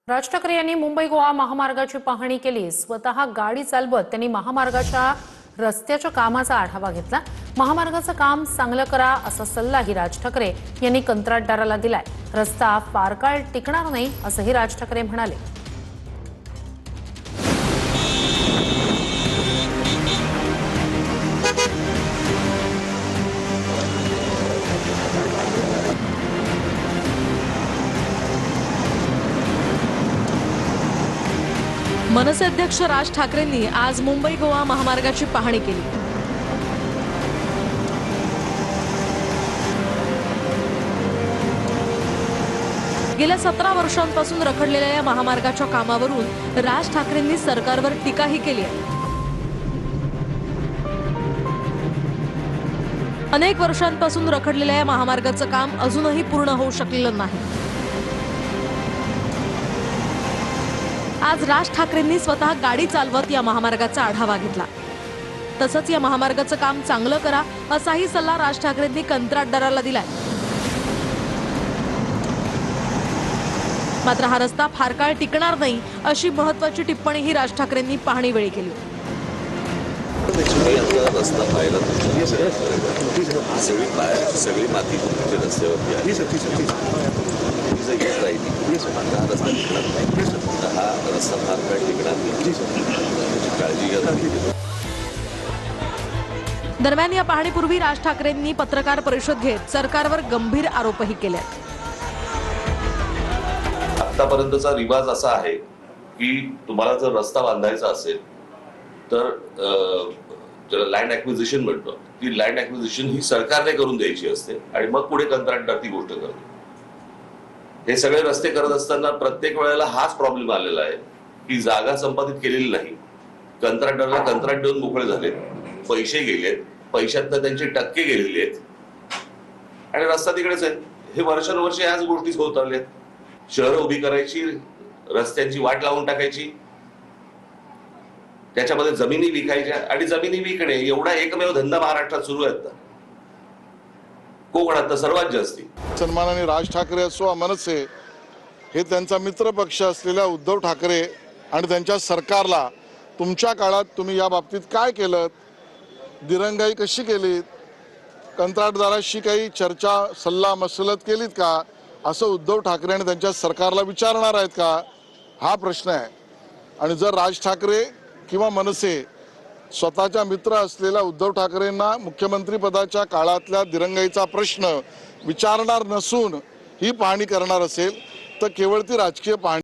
राज ठाकरे यांनी मुंबई गोवा महामार्गाची पाहणी केली। स्वतः गाडी चालवत त्यांनी महामार्गाच्या रस्त्याच्या कामाचा आढावा घेतला। महामार्गाचं काम चांगलं करा असा सल्लाही राज ठाकरे यांनी कंत्राटदाराला दिलाय। रस्ता फार काळ टिकणार नाही असंही राज ठाकरे म्हणाले। मनसे अध्यक्ष राज ठाकरेंनी आज मुंबई गोवा महामार्गाची पाहणी केली। गेल्या 17 वर्षांपासून रखडलेल्या या महामार्गाच्या कामावरून राज ठाकरेंनी सरकारवर टीकाही केली आहे। अनेक वर्षांपासून रखडलेल्या या महामार्गाचं काम अजूनही पूर्ण होऊ शकलेलं नाही। आज राज ठाकरेंनी स्वतः गाडी चालवत या महामार्गाचा आढावा घेतला। तसंच या महामार्गाचं काम चांगलं करा असाही सल्ला राज ठाकरेंनी कंत्राटदाराला दिलाय। मात्र हा रस्ता फार काळ टिकणार नाही अशी महत्त्वाची टिप्पणीही राज ठाकरेंनी पाहणी वेळी केली। रस्ता पाहिला सगळी माती रस्त्यावरती हा रस्ता फार काळ टिकणार नाही, काळजी घ्या। दरम्यान या पाहणीपूर्वी राज ठाकरेंनी पत्रकार परिषद घेत सरकारवर गंभीर आरोपही केले। आतापर्यंतचा रिवाज असा आहे की तुम्हाला जर रस्ता बांधायचा असेल तर ज्याला लँड ॲक्विजिशन म्हणतो, ती लँड ॲक्विजिशन ही सरकारने करून द्यायची असते आणि मग पुढे कंत्राटदार ती गोष्ट करतो। हे सगळे रस्ते करत असताना प्रत्येक वेळेला हाच प्रॉब्लेम आलेला आहे की जागा संपादित केलेली नाही, कंत्राटदाराला कंत्राट देऊन मोकळे झाले, पैसे गेलेत, पैशातनं त्यांचे टक्के गेलेले आहेत आणि रस्ता तिकडेच आहे। हे वर्षानुवर्षे याच गोष्टी होत आल्या। शहरं उभी करायची, रस्त्यांची वाट लावून टाकायची, त्याच्यामध्ये जमिनी विकायच्या आणि जमिनी विकणे एवढा एकमेव धंदा महाराष्ट्रात सुरू आहे आता, कोकणात तर सर्वात जास्ती। सन्माननीय राज ठाकरे असो मनसे हे त्यांचा मित्र पक्ष असलेल्या उद्धव ठाकरे आणि त्यांच्या सरकारला तुमच्या काळात तुम्ही या बाबतीत काय केलं, दिरंगाई कशी केलीत, कंत्राटदाराशी काही चर्चा सल्ला मसलत केलीत का, असं उद्धव ठाकरे आणि त्यांच्या सरकारला विचारणार आहेत का, हा प्रश्न आहे। आणि जर राज ठाकरे किंवा मनसे स्वतःच्या मित्र असलेल्या उद्धव ठाकरेंना मुख्यमंत्री पदाच्या काळातल्या दिरंगाईचा प्रश्न विचारणार नसून ही पाहणी करणार असेल तर केवळ ती राजकीय पाहणी